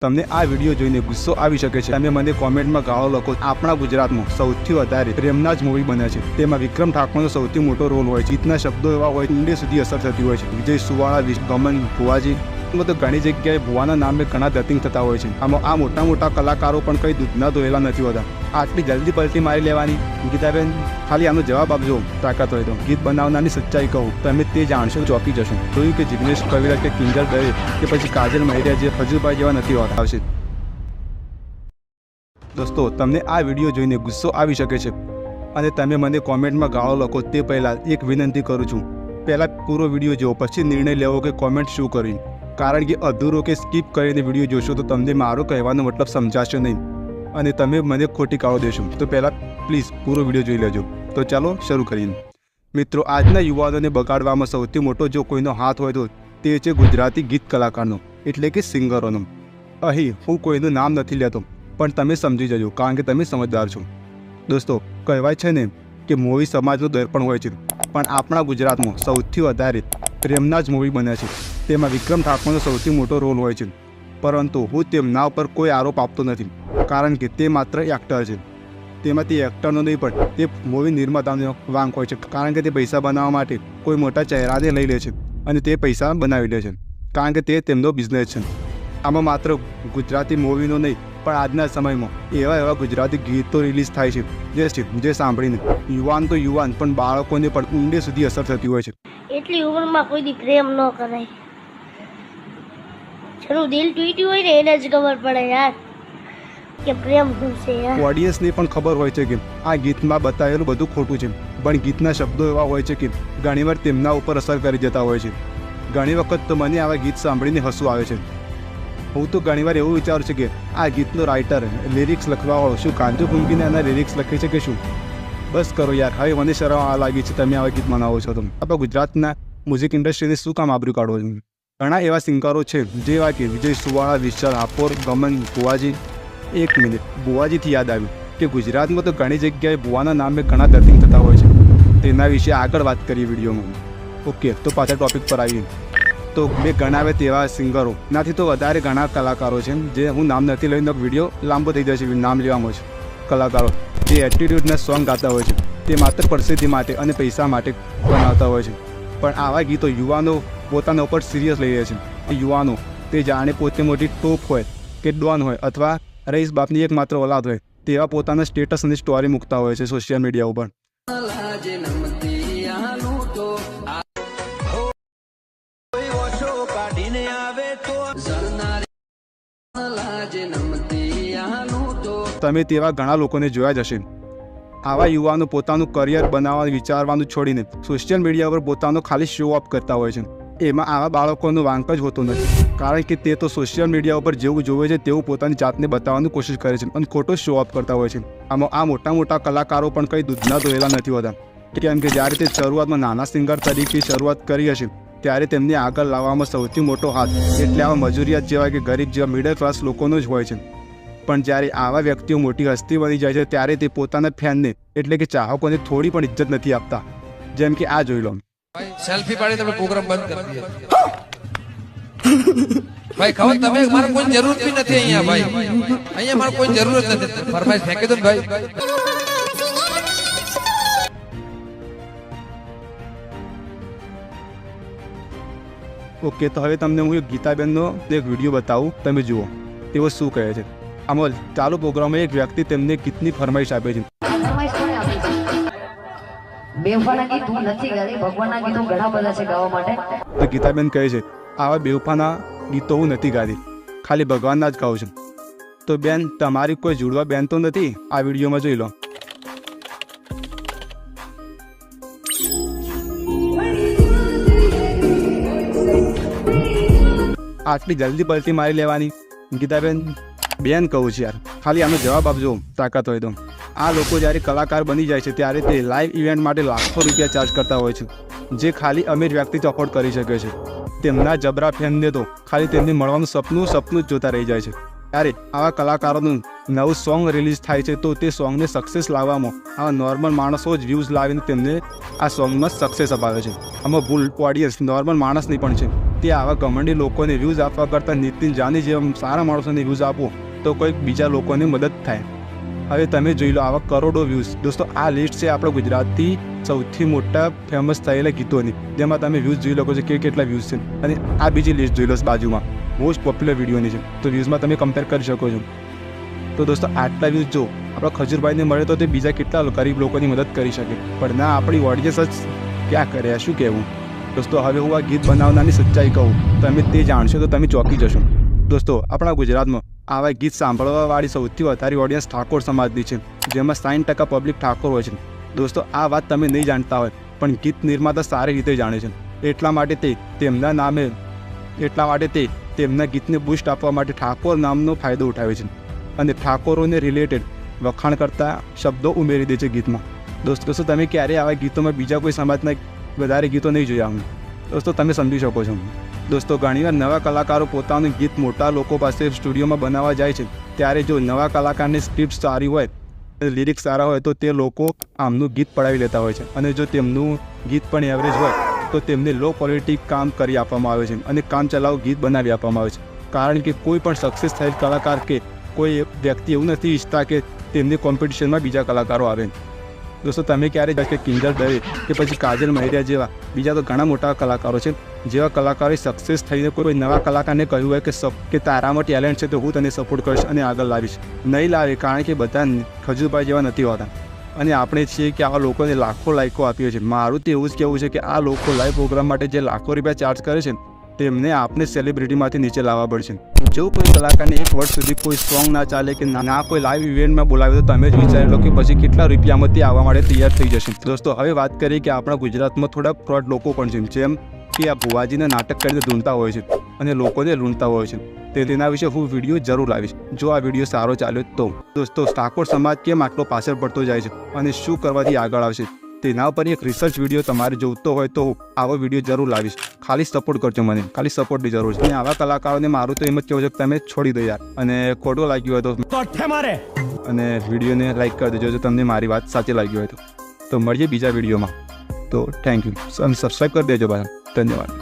તમને આ વિડીયો જોઈને ગુસ્સો આવી શકે છે. તમે મને કોમેન્ટમાં ગાળો લખો. આપણા ગુજરાતમાં સૌથી વધારે પ્રેમના જ મૂવી બને છે. તેમાં વિક્રમ ઠાકોરનો સૌથી મોટો રોલ હોય છે. ગીતના શબ્દો એવા હોય ઈંડે સુધી અસર થતી હોય છે. વિજય સુવાળા, ગમન, ભુવાજી તો ઘણી જગ્યાએ ભુવાના નામે ઘણા ડપિંગ થતા હોય છે. આમાં આ મોટા મોટા કલાકારો પણ કંઈ દૂધના ધોયેલા નથી હોતા. આટલી જલ્દી પલટી મારી લેવાની? ગીતાબેન, ખાલી આનો જવાબ આપજો તાકાત હોય તો. ગીત બનાવનારની સચ્ચાઈ કહું, તમે તે જાણશો, ચોંકી જશો. જોયું કે જિગ્નેશ કવિરાજ કે કિંજલ દવે કે પછી કાજલ મહેરિયા જે ફજુભાઈ જેવા નથી હોતા આવશે. દોસ્તો, તમને આ વિડીયો જોઈને ગુસ્સો આવી શકે છે અને તમે મને કોમેન્ટમાં ગાળો લખો તે પહેલાં એક વિનંતી કરું છું. પહેલાં પૂરો વિડીયો જુઓ, પછી નિર્ણય લેવો કે કોમેન્ટ શું કરવી. કારણ કે અધૂરો કે સ્કીપ કરીને વિડીયો જોશો તો તમને મારો કહેવાનો મતલબ સમજાશે નહીં અને તમે મને ખોટી ગાળો દેશો. તો પહેલાં પ્લીઝ પૂરો વિડીયો જોઈ લેજો. તો ચાલો શરૂ કરીએ. મિત્રો, આજના યુવાનોને બગાડવામાં સૌથી મોટો જો કોઈનો હાથ હોય તો તે છે ગુજરાતી ગીત કલાકારનો, એટલે કે સિંગરોનો. અહીં હું કોઈનું નામ નથી લેતો, પણ તમે સમજી જજો કારણ કે તમે સમજદાર છો. દોસ્તો, કહેવાય છે ને કે મૂવી સમાજનો દર્પણ હોય છે, પણ આપણા ગુજરાતમાં સૌથી વધારે પ્રેમના જ મૂવી બને છે. તેમાં વિક્રમ ઠાકોરનો સૌથી મોટો રોલ હોય છે. પરંતુ હું તેમના ઉપર કોઈ આરોપ આપતો નથી, કારણ કે તે માત્ર એક્ટર છે. તેમાં તે એક્ટરનો નહીં પણ તે મૂવી નિર્માતાનો વાંક હોય છે, કારણ કે તે પૈસા બનાવવા માટે કોઈ મોટા ચહેરાને લઈ લે છે અને તે પૈસા બનાવી લે છે, કારણ કે તે તેમનો બિઝનેસ છે. આમાં માત્ર ગુજરાતી મૂવીનો નહીં પણ આજના સમયમાં એવા ગુજરાતી ગીતો રિલીઝ થાય છે જે સાંભળીને યુવાન તો યુવાન પણ બાળકોને પણ ઊંડે સુધી અસર થતી હોય છે. એટલી ઉંમરમાં કોઈ પ્રેમ ન કરાય. જેનું દિલ તૂટ્યું હોય ને એને જ ખબર પડે યાર કે પ્રેમ શું છે યાર. ઓડિયન્સને પણ ખબર હોય છે કે આ ગીતમાં બતાવેલું બધું ખોટું છે, પણ ગીતના શબ્દો એવા હોય છે કે ઘણીવાર તેમના ઉપર અસર કરી જતા હોય છે. ઘણી વખત તો મને આવા ગીત સાંભળીને હસવું આવે છે. હું તો ઘણીવાર એવું વિચારું છું કે આ ગીતનો રાઇટર, લિરિક્સ લખવાવાળો શું કાંજો ફૂંકીને એના લિરિક્સ લખે છે કે શું? બસ કરો યાર, હવે મને શરમ આ લાગી છે. તમે આવા ગીત બનાવો છો તો આપણા ગુજરાતના મ્યુઝિક ઇન્ડસ્ટ્રીને શું કામ આબરૂ કાઢો છો? ઘણા એવા સિંગરો છે જેવા કે વિજય સુવાળા, વિશાલ હાપોર, ગમન, ભુવાજી. એક મિનિટ, ભુવાજીથી યાદ આવ્યું કે ગુજરાતમાં તો ઘણી જગ્યાએ ભુવાના નામે ઘણા ડપિંગ થતા હોય છે. તેના વિશે આગળ વાત કરીએ વિડીયોમાં. ઓકે, તો પાછા ટોપિક પર આવીએ. તો મેં ગણાવે તેવા સિંગરો નાથી તો વધારે ઘણા કલાકારો છે જે હું નામ નથી લઈને વિડીયો લાંબો થઈ જશે નામ લેવામાં છે. કલાકારો જે એટીટ્યૂડના સોંગ ગાતા હોય છે, તે માત્ર પ્રસિદ્ધિ માટે અને પૈસા માટે બનાવતા હોય છે. પણ આવા ગીતો યુવાનો પોતાના ઉપર સિરિયસ લઈ રહે છે. યુવાનો તે જાણે પોતે મોટી ટોપ હોય કે ડોન હોય અથવા રઈસ બાપની એક માત્ર ઓલાદ હોય તેવા પોતાના સ્ટેટસ અને સ્ટોરી મૂકતા હોય છે સોશિયલ મીડિયા ઉપર. તમે તેવા ઘણા લોકોને જોયા જ હશે. આવા યુવાનો પોતાનું કરિયર બનાવવાનું વિચારવાનું છોડીને સોશિયલ મીડિયા પર પોતાનો ખાલી શો ઓફ કરતા હોય છે. એમાં આવા બાળકોનો વાંક જ હોતો નથી, કારણ કે તે તો સોશિયલ મીડિયા ઉપર જેવું જોવે છે તેવું પોતાની જાતને બતાવવાની કોશિશ કરે છે અને ખોટો શો ઓફ કરતા હોય છે. આમાં આ મોટા મોટા કલાકારો પણ કંઈ દૂધના ધોયેલા નથી હોતા, કેમ કે જ્યારે તે શરૂઆતમાં નાના સિંગર તરીકે શરૂઆત કરી હશે ત્યારે તેમને આગળ લાવવામાં સૌથી મોટો હાથ એટલે આવા મજૂરિયાત જેવા કે ગરીબ જેવા મિડલ ક્લાસ લોકોનો જ હોય છે. પણ જ્યારે આવા વ્યક્તિઓ મોટી હસ્તી બની જાય છે ત્યારે તે પોતાના ફેનને એટલે કે ચાહકોને થોડી પણ ઇજ્જત નથી આપતા. જેમ કે આ જોઈ લો. સેલ્ફી પાડી તમે પ્રોગ્રામ બંધ કરી દીધો ભાઈ. ખબર તમે મારે કોઈ જરૂર બી નથી અહીંયા ભાઈ. અહીંયા મારે કોઈ જરૂર જ નથી. ફરમાઈશ ફેંકી દો ને ભાઈ. ઓકે, તો હવે તમને હું એક ગીતાબેનનો એક વિડીયો બતાવું, તમે જુઓ તેઓ શું કહે છે. આમાં ચાલુ પ્રોગ્રામમાં એક વ્યક્તિ તેમને ગીતની ફરમાઈશ આપે છે. બેવફાના ગીત હું નથી ગાતી, ભગવાનના ગીતો ઘણા બધા છે ગાવા માટે. તો ગીતાબેન કહે છે આવા બેવફાના ગીતો હું નથી ગાતી, ખાલી ભગવાનના જ ગાઉં છું. તો બેન, તમારી કોઈ જુડવા બેન તો નથી? આ વિડીયોમાં જોઈ લો. આટલી જલ્દી પલટી મારી લેવાની? ગીતાબેન, બેન કહું છું યાર, ખાલી આનો જવાબ આપજો તાકાત હોય તો. આ લોકો જ્યારે કલાકાર બની જાય છે ત્યારે તે લાઈવ ઇવેન્ટ માટે લાખો રૂપિયા ચાર્જ કરતા હોય છે, જે ખાલી અમીર વ્યક્તિ જ અફોર્ડ કરી શકે છે. તેમના જબરા ફેનને તો ખાલી તેમને મળવાનું સપનું જ જોતા રહી જાય છે. ત્યારે આવા કલાકારોનું નવું સોંગ રિલીઝ થાય છે તો તે સોંગને સક્સેસ લાવવામાં આવા નોર્મલ માણસો જ વ્યૂઝ લાવીને તેમને આ સોંગમાં સક્સેસ અપાવે છે. આમાં ભૂલ ઓડિયન્સ નોર્મલ માણસની પણ છે. તે આવા ઘમંડી લોકોને વ્યૂઝ આપવા કરતાં નીતિન જાની જેવા સારા માણસોને વ્યૂઝ આપો તો કોઈક બીજા લોકોને મદદ થાય. હવે તમે જોઈ લો આવા કરોડો વ્યૂઝ. દોસ્તો આ લિસ્ટ છે આપણા ગુજરાતથી સૌથી મોટા ફેમસ થયેલા ગીતોની, જેમાં તમે વ્યૂઝ જોઈ શકો છો કે કેટલા વ્યૂઝ છે. અને આ બીજી લિસ્ટ જોઈ લો બાજુમાં મોસ્ટ પોપ્યુલર વિડીયોની છે, તો વ્યૂઝમાં તમે કમ્પેર કરી શકો છો. તો દોસ્તો આટલા વ્યૂઝ જો આપણા ખજૂરભાઈને મળે તો તે બીજા કેટલા ગરીબ લોકોની મદદ કરી શકે, પણ ના, આપણી ઓડિયન્સ જ ક્યાં કરે. શું કહેવું દોસ્તો. હવે હું આ ગીત બનાવનારની સચ્ચાઈ કહું, તમે તે જાણશો તો તમે ચોંકી જશો. દોસ્તો આપણા ગુજરાતમાં આવા ગીત સાંભળવાવાળી સૌથી વધારે ઓડિયન્સ ઠાકોર સમાજની છે, જેમાં 60% પબ્લિક ઠાકોર હોય છે. દોસ્તો આ વાત તમે નહીં જાણતા હોય, પણ ગીત નિર્માતા સારી રીતે જાણે છે. એટલા માટે તે તેમના ગીતને બૂસ્ટ આપવા માટે ઠાકોર નામનો ફાયદો ઉઠાવે છે અને ઠાકોરોને રિલેટેડ વખાણ કરતા શબ્દો ઉમેરી દે છે ગીતમાં. દોસ્તો તમે ક્યારેય આવા ગીતોમાં બીજા કોઈ સમાજના વધારે ગીતો નહીં જોયા હું. દોસ્તો તમે સમજી શકો છો. દોસ્તો ઘણીવાર નવા કલાકારો પોતાનું ગીત મોટા લોકો પાસે સ્ટુડિયોમાં બનાવવા જાય છે, ત્યારે જો નવા કલાકારની સ્ક્રિપ્ટ સારી હોય, લિરિક્સ સારા હોય તો તે લોકો આમનું ગીત પડાવી લેતા હોય છે. અને જો તેમનું ગીત પણ એવરેજ હોય તો તેમને લો ક્વોલિટી કામ કરી આપવામાં આવે છે અને કામ ચલાવ ગીત બનાવી આપવામાં આવે છે. કારણ કે કોઈ પણ સક્સેસ થયેલ કલાકાર કે કોઈ વ્યક્તિ એવું નથી ઈચ્છતા કે તેમની કોમ્પિટિશનમાં બીજા કલાકારો આવે. દોસ્તો તમે ક્યારે કે કિંજલ દવે કે પછી કાજલ મહેરિયા જેવા બીજા તો ઘણા મોટા કલાકારો છે, જેવા કલાકારોએ સક્સેસ થઈને કોઈ નવા કલાકારને કહ્યું હોય કે તારામાં ટેલેન્ટ છે તો હું તને સપોર્ટ કરીશ અને આગળ લાવીશ. નહીં લાવે, કારણ કે બધા ખજૂરભાઈ જેવા નથી હોતા. અને આપણે છીએ કે આવા લોકોને લાખો લાઇકો આપીએ છીએ. મારું તો એવું જ કહેવું છે કે આ લોકો લાઈવ પ્રોગ્રામ માટે જે લાખો રૂપિયા ચાર્જ કરે છે તેમને આપણે સેલિબ્રિટીમાંથી નીચે લાવવા પડશે. જો કોઈ કલાકારને એક વર્ષ સુધી કોઈ સોંગ ના ચાલે કે ના કોઈ લાઈવ ઇવેન્ટમાં બોલાવે તો તમે જ વિચારી લો કે પછી કેટલા રૂપિયામાંથી આવવા માટે તૈયાર થઈ જશે. દોસ્તો હવે વાત કરીએ કે આપણા ગુજરાતમાં થોડા ફ્રોડ લોકો પણ છે, જેમ કે આ ભુવાજીને નાટક કરીને ધૂનતા હોય છે અને લોકોને લૂંટતા હોય છે. તેના વિશે હું વિડીયો જરૂર લાવીશ જો આ વિડીયો સારો ચાલ્યો તો. દોસ્તો ઠાકોર સમાજ કેમ આટલો પાછળ પડતો જાય છે અને શું કરવાથી આગળ આવશે તેના પર એક રિસર્ચ વિડીયો તમારે જોઈતો હોય તો આવો વિડીયો જરૂર લાવીશ. ખાલી સપોર્ટ કરજો મને, ખાલી સપોર્ટની જરૂર છે. અને આવા કલાકારોને મારું તો એમ જ કહેવું છે કે તમે છોડી દો યાર. અને ખોટો લાગ્યો હોય તો અને વિડીયોને લાઈક કરી દેજો જો તમને મારી વાત સાચી લાગી હોય તો. મળીએ બીજા વિડીયોમાં. તો થેન્ક યુ. સબસ્ક્રાઈબ કરી દેજો ભાઈ. ધન્યવાદ.